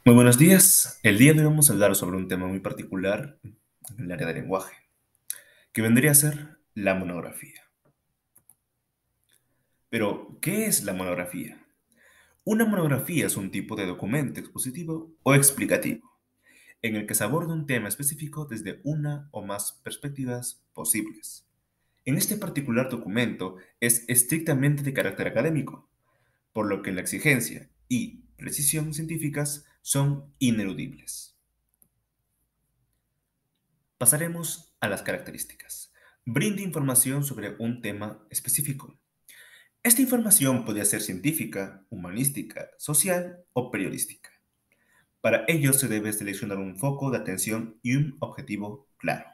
Muy buenos días. El día de hoy vamos a hablar sobre un tema muy particular en el área del lenguaje, que vendría a ser la monografía. Pero, ¿qué es la monografía? Una monografía es un tipo de documento expositivo o explicativo, en el que se aborda un tema específico desde una o más perspectivas posibles. En este particular documento es estrictamente de carácter académico, por lo que la exigencia y precisión científicas son ineludibles. Pasaremos a las características. Brinda información sobre un tema específico. Esta información puede ser científica, humanística, social o periodística. Para ello se debe seleccionar un foco de atención y un objetivo claro.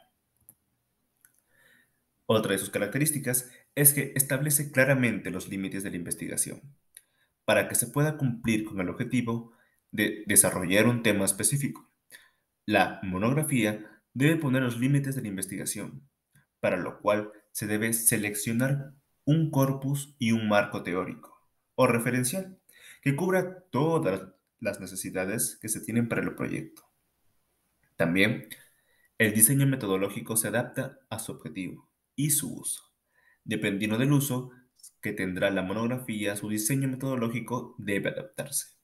Otra de sus características es que establece claramente los límites de la investigación, para que se pueda cumplir con el objetivo de desarrollar un tema específico. La monografía debe poner los límites de la investigación, para lo cual se debe seleccionar un corpus y un marco teórico o referencial que cubra todas las necesidades que se tienen para el proyecto. También, el diseño metodológico se adapta a su objetivo y su uso. Dependiendo del uso que tendrá la monografía, su diseño metodológico debe adaptarse.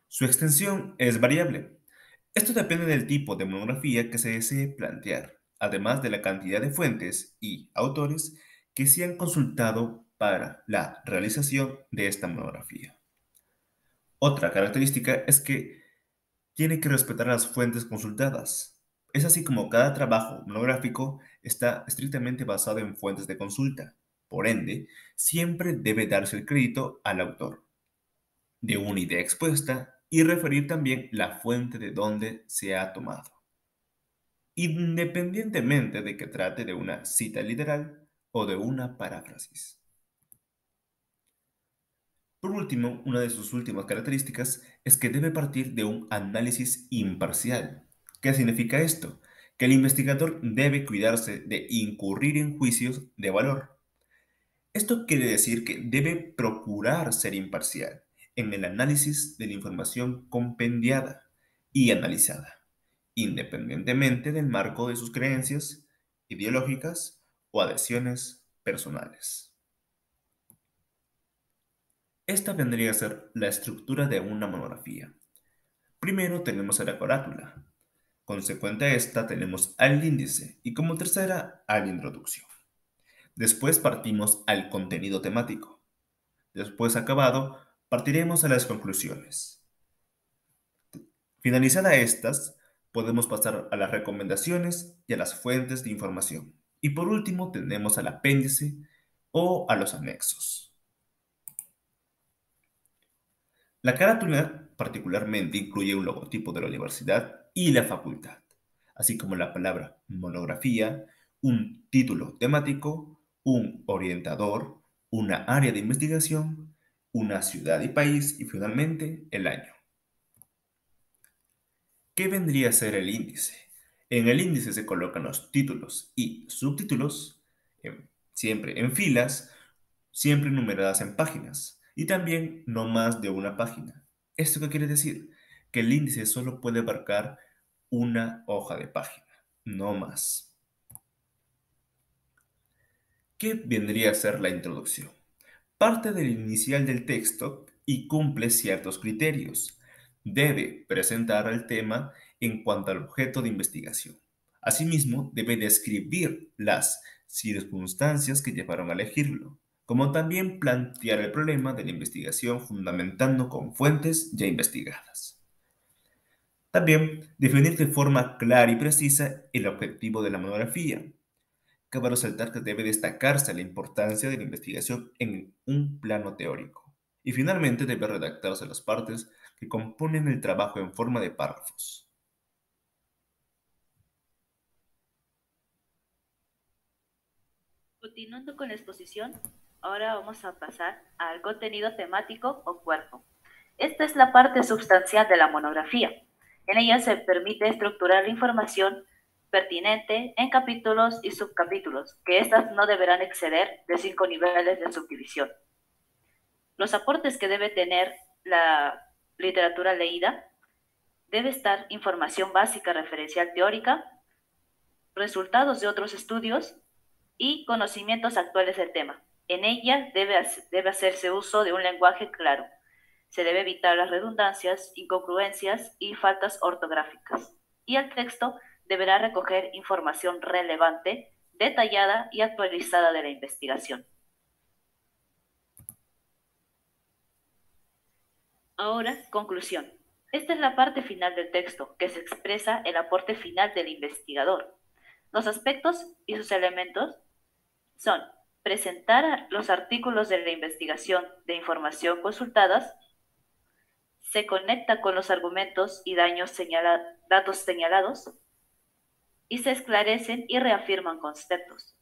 Su extensión es variable. Esto depende del tipo de monografía que se desee plantear, además de la cantidad de fuentes y autores que se han consultado para la realización de esta monografía. Otra característica es que tiene que respetar las fuentes consultadas. Es así como cada trabajo monográfico está estrictamente basado en fuentes de consulta. Por ende, siempre debe darse el crédito al autor de una idea expuesta y referir también la fuente de donde se ha tomado, independientemente de que trate de una cita literal o de una paráfrasis. Por último, una de sus últimas características es que debe partir de un análisis imparcial. ¿Qué significa esto? Que el investigador debe cuidarse de incurrir en juicios de valor. Esto quiere decir que debe procurar ser imparcial en el análisis de la información compendiada y analizada, independientemente del marco de sus creencias ideológicas o adhesiones personales. Esta vendría a ser la estructura de una monografía. Primero tenemos a la carátula. Consecuente a esta tenemos al índice y como tercera a la introducción. Después partimos al contenido temático. Después acabado, partiremos a las conclusiones. Finalizada estas, podemos pasar a las recomendaciones y a las fuentes de información. Y por último, tenemos al apéndice o a los anexos. La carátula particularmente incluye un logotipo de la universidad y la facultad, así como la palabra monografía, un título temático, un orientador, una área de investigación, una ciudad y país y finalmente el año. ¿Qué vendría a ser el índice? En el índice se colocan los títulos y subtítulos, siempre en filas, siempre numeradas en páginas, y también no más de una página. ¿Esto qué quiere decir? Que el índice solo puede abarcar una hoja de página, no más. ¿Qué vendría a ser la introducción? Parte del inicial del texto y cumple ciertos criterios. Debe presentar el tema en cuanto al objeto de investigación. Asimismo, debe describir las circunstancias que llevaron a elegirlo, como también plantear el problema de la investigación fundamentando con fuentes ya investigadas. También definir de forma clara y precisa el objetivo de la monografía. Cabe resaltar que debe destacarse la importancia de la investigación en un plano teórico. Y finalmente debe redactarse las partes que componen el trabajo en forma de párrafos. Continuando con la exposición, ahora vamos a pasar al contenido temático o cuerpo. Esta es la parte sustancial de la monografía. En ella se permite estructurar la información pertinente en capítulos y subcapítulos, que éstas no deberán exceder de 5 niveles de subdivisión. Los aportes que debe tener literatura leída, debe estar información básica referencial teórica, resultados de otros estudios y conocimientos actuales del tema. En ella debe hacerse uso de un lenguaje claro. Se debe evitar las redundancias, incongruencias y faltas ortográficas. Y el texto deberá recoger información relevante, detallada y actualizada de la investigación. Ahora, conclusión. Esta es la parte final del texto, que se expresa el aporte final del investigador. Los aspectos y sus elementos son presentar los artículos de la investigación de información consultadas, se conecta con los argumentos y datos señalados y se esclarecen y reafirman conceptos.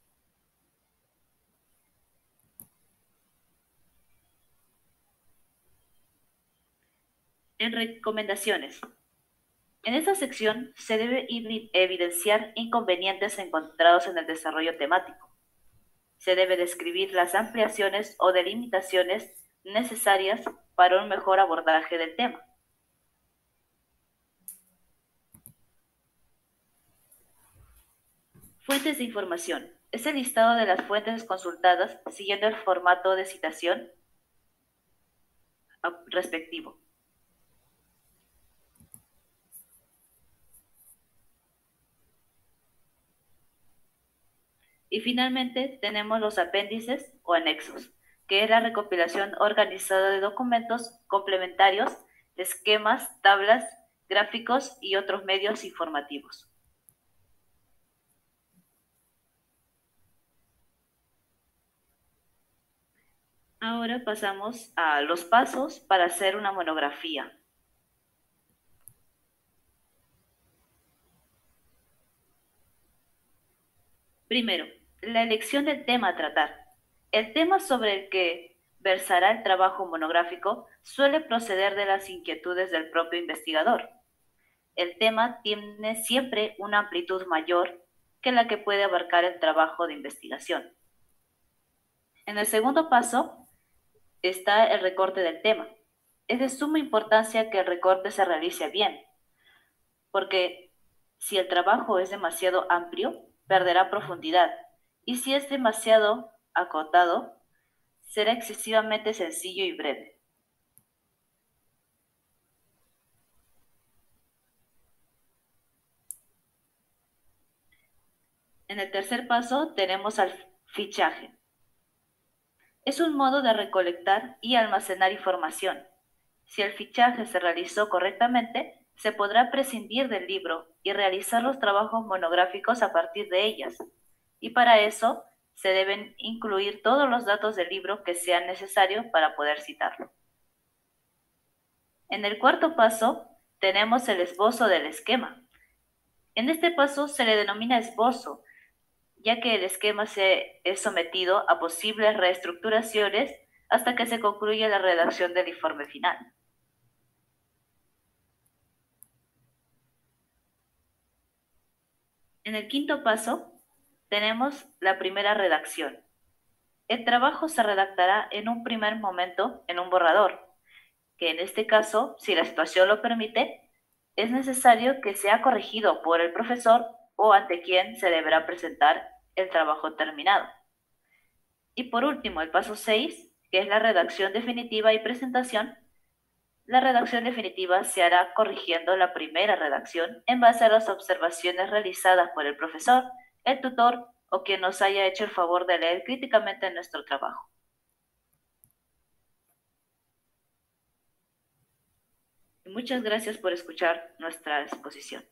En recomendaciones. En esta sección se debe evidenciar inconvenientes encontrados en el desarrollo temático. Se debe describir las ampliaciones o delimitaciones necesarias para un mejor abordaje del tema. Fuentes de información. Es el listado de las fuentes consultadas siguiendo el formato de citación respectivo. Y finalmente tenemos los apéndices o anexos, que es la recopilación organizada de documentos complementarios, esquemas, tablas, gráficos y otros medios informativos. Ahora pasamos a los pasos para hacer una monografía. Primero, la elección del tema a tratar. El tema sobre el que versará el trabajo monográfico suele proceder de las inquietudes del propio investigador. El tema tiene siempre una amplitud mayor que la que puede abarcar el trabajo de investigación. En el segundo paso está el recorte del tema. Es de suma importancia que el recorte se realice bien, porque si el trabajo es demasiado amplio, perderá profundidad, y si es demasiado acotado, será excesivamente sencillo y breve. En el tercer paso tenemos al fichaje. Es un modo de recolectar y almacenar información. Si el fichaje se realizó correctamente, se podrá prescindir del libro y realizar los trabajos monográficos a partir de ellas. Y para eso se deben incluir todos los datos del libro que sean necesarios para poder citarlo. En el cuarto paso tenemos el esbozo del esquema. En este paso se le denomina esbozo, ya que el esquema es sometido a posibles reestructuraciones hasta que se concluya la redacción del informe final. En el quinto paso tenemos la primera redacción. El trabajo se redactará en un primer momento en un borrador, que en este caso, si la situación lo permite, es necesario que sea corregido por el profesor o ante quien se deberá presentar el trabajo terminado. Y por último, el paso 6, que es la redacción definitiva y presentación. La redacción definitiva se hará corrigiendo la primera redacción en base a las observaciones realizadas por el profesor, el tutor o quien nos haya hecho el favor de leer críticamente nuestro trabajo. Muchas gracias por escuchar nuestra exposición.